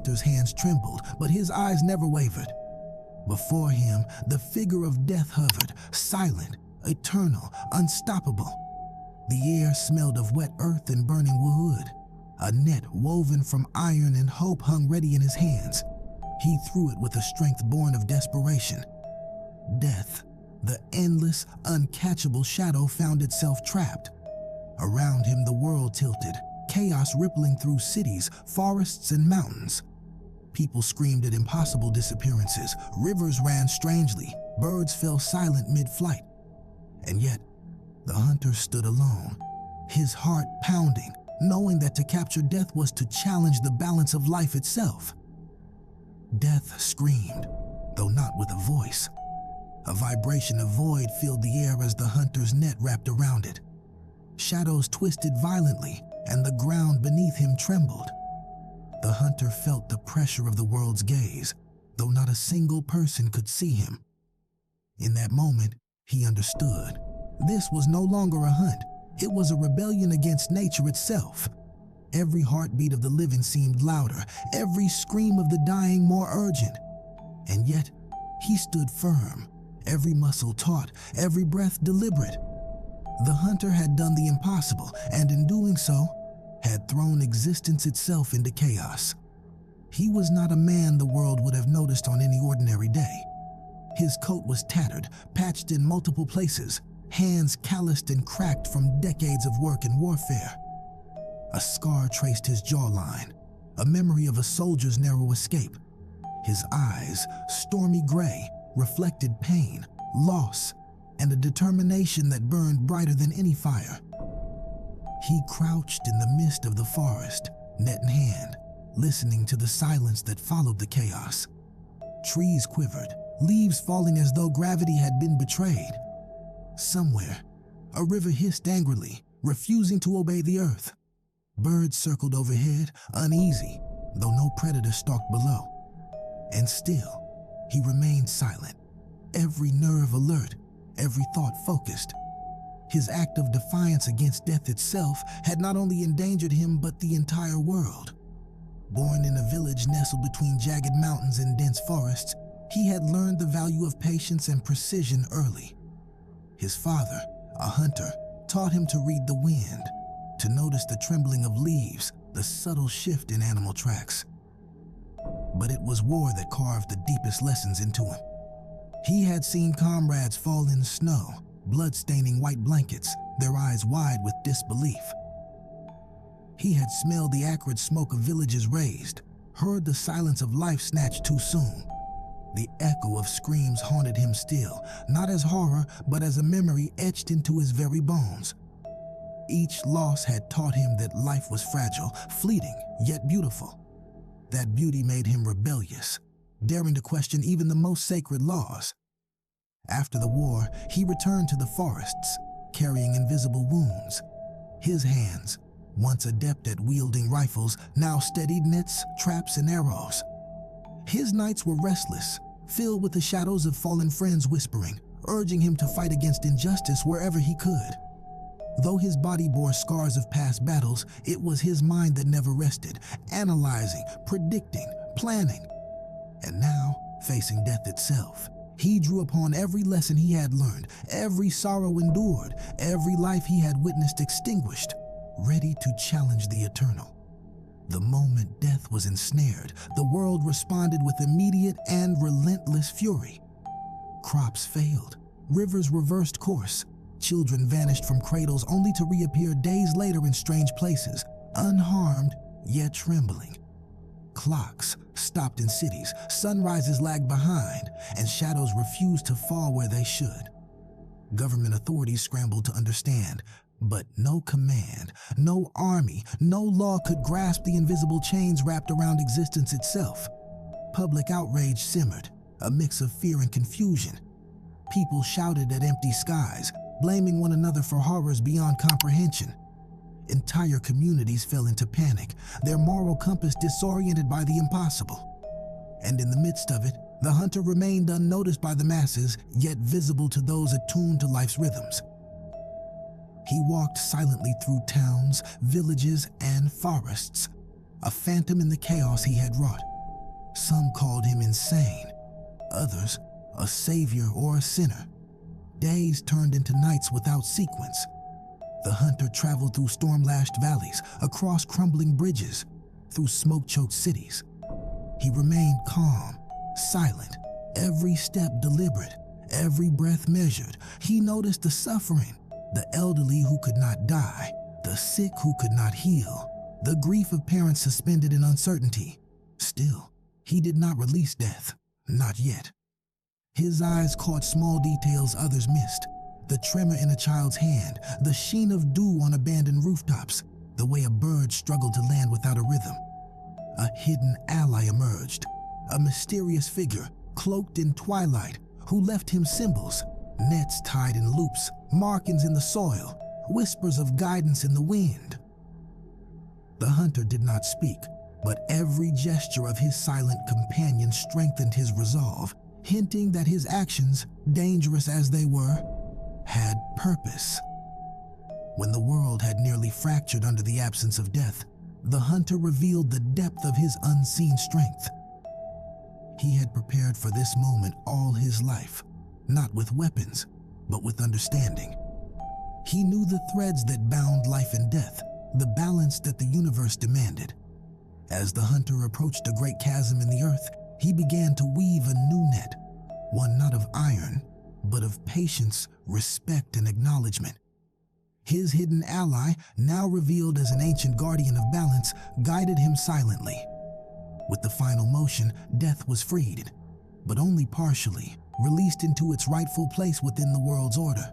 hunter's hands trembled, but his eyes never wavered. Before him, the figure of death hovered, silent, eternal, unstoppable. The air smelled of wet earth and burning wood. A net woven from iron and hope hung ready in his hands. He threw it with a strength born of desperation. Death, the endless, uncatchable shadow, found itself trapped. Around him the world tilted, chaos rippling through cities, forests, and mountains. People screamed at impossible disappearances, rivers ran strangely, birds fell silent mid-flight. And yet, the hunter stood alone, his heart pounding, knowing that to capture death was to challenge the balance of life itself. Death screamed, though not with a voice. A vibration of void filled the air as the hunter's net wrapped around it. Shadows twisted violently, and the ground beneath him trembled. The hunter felt the pressure of the world's gaze, though not a single person could see him. In that moment, he understood. This was no longer a hunt. It was a rebellion against nature itself. Every heartbeat of the living seemed louder, every scream of the dying more urgent. And yet, he stood firm, every muscle taut, every breath deliberate. The hunter had done the impossible, and in doing so, had thrown existence itself into chaos. He was not a man the world would have noticed on any ordinary day. His coat was tattered, patched in multiple places, hands calloused and cracked from decades of work and warfare. A scar traced his jawline, a memory of a soldier's narrow escape. His eyes, stormy gray, reflected pain, loss, and a determination that burned brighter than any fire. He crouched in the midst of the forest, net in hand, listening to the silence that followed the chaos. Trees quivered, leaves falling as though gravity had been betrayed. Somewhere, a river hissed angrily, refusing to obey the earth. Birds circled overhead, uneasy, though no predator stalked below. And still, he remained silent, every nerve alert, every thought focused. His act of defiance against death itself had not only endangered him, but the entire world. Born in a village nestled between jagged mountains and dense forests, he had learned the value of patience and precision early. His father, a hunter, taught him to read the wind, to notice the trembling of leaves, the subtle shift in animal tracks. But it was war that carved the deepest lessons into him. He had seen comrades fall in snow, blood-staining white blankets, their eyes wide with disbelief. He had smelled the acrid smoke of villages razed, heard the silence of life snatched too soon. The echo of screams haunted him still, not as horror, but as a memory etched into his very bones. Each loss had taught him that life was fragile, fleeting, yet beautiful. That beauty made him rebellious, daring to question even the most sacred laws. After the war, he returned to the forests, carrying invisible wounds. His hands, once adept at wielding rifles, now steadied nets, traps, and arrows. His nights were restless, filled with the shadows of fallen friends whispering, urging him to fight against injustice wherever he could. Though his body bore scars of past battles, it was his mind that never rested, analyzing, predicting, planning. And now, facing death itself, he drew upon every lesson he had learned, every sorrow endured, every life he had witnessed extinguished, ready to challenge the eternal. The moment death was ensnared, the world responded with immediate and relentless fury. Crops failed, rivers reversed course, children vanished from cradles only to reappear days later in strange places, unharmed yet trembling. Clocks stopped in cities, sunrises lagged behind, and shadows refused to fall where they should. Government authorities scrambled to understand, but no command, no army, no law could grasp the invisible chains wrapped around existence itself. Public outrage simmered, a mix of fear and confusion. People shouted at empty skies, blaming one another for horrors beyond comprehension. Entire communities fell into panic, their moral compass disoriented by the impossible. And in the midst of it, the hunter remained unnoticed by the masses, yet visible to those attuned to life's rhythms. He walked silently through towns, villages, and forests, a phantom in the chaos he had wrought. Some called him insane, others a savior or a sinner. Days turned into nights without sequence. The hunter traveled through storm-lashed valleys, across crumbling bridges, through smoke-choked cities. He remained calm, silent, every step deliberate, every breath measured. He noticed the suffering, the elderly who could not die, the sick who could not heal, the grief of parents suspended in uncertainty. Still, he did not release death, not yet. His eyes caught small details others missed. The tremor in a child's hand, the sheen of dew on abandoned rooftops, the way a bird struggled to land without a rhythm. A hidden ally emerged, a mysterious figure, cloaked in twilight, who left him symbols, nets tied in loops, markings in the soil, whispers of guidance in the wind. The hunter did not speak, but every gesture of his silent companion strengthened his resolve, hinting that his actions, dangerous as they were, had purpose. When the world had nearly fractured under the absence of death, the hunter revealed the depth of his unseen strength. He had prepared for this moment all his life, not with weapons, but with understanding. He knew the threads that bound life and death, the balance that the universe demanded. As the hunter approached a great chasm in the earth, he began to weave a new net, one not of iron, but of patience, respect, and acknowledgement. His hidden ally, now revealed as an ancient guardian of balance, guided him silently. With the final motion, death was freed, but only partially, released into its rightful place within the world's order.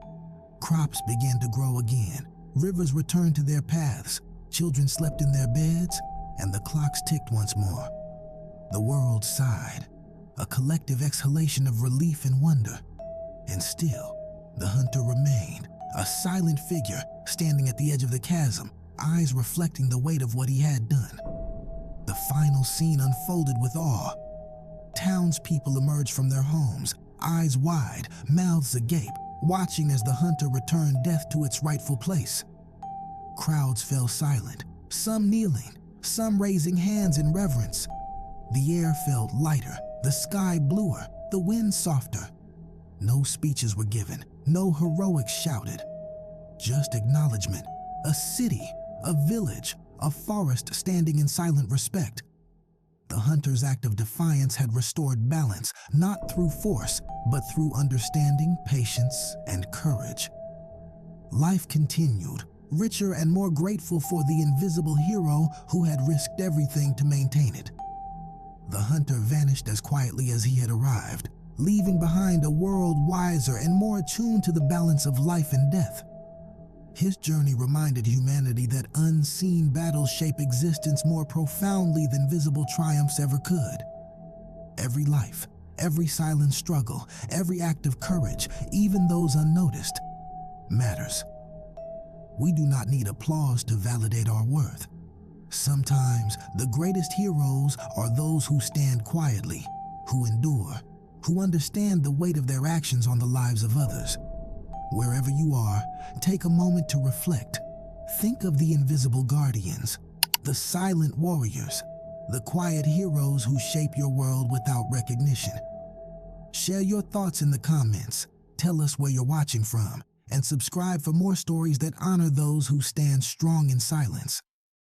Crops began to grow again, rivers returned to their paths, children slept in their beds, and the clocks ticked once more. The world sighed, a collective exhalation of relief and wonder. And still, the hunter remained, a silent figure standing at the edge of the chasm, eyes reflecting the weight of what he had done. The final scene unfolded with awe. Townspeople emerged from their homes, eyes wide, mouths agape, watching as the hunter returned death to its rightful place. Crowds fell silent, some kneeling, some raising hands in reverence. The air felt lighter, the sky bluer, the wind softer. No speeches were given, no heroics shouted. Just acknowledgement, a city, a village, a forest standing in silent respect. The hunter's act of defiance had restored balance, not through force, but through understanding, patience, and courage. Life continued, richer and more grateful for the invisible hero who had risked everything to maintain it. The hunter vanished as quietly as he had arrived, leaving behind a world wiser and more attuned to the balance of life and death. His journey reminded humanity that unseen battles shape existence more profoundly than visible triumphs ever could. Every life, every silent struggle, every act of courage, even those unnoticed, matters. We do not need applause to validate our worth. Sometimes the greatest heroes are those who stand quietly, who endure, who understand the weight of their actions on the lives of others. Wherever you are, take a moment to reflect. Think of the invisible guardians, the silent warriors, the quiet heroes who shape your world without recognition. Share your thoughts in the comments, tell us where you're watching from, and subscribe for more stories that honor those who stand strong in silence.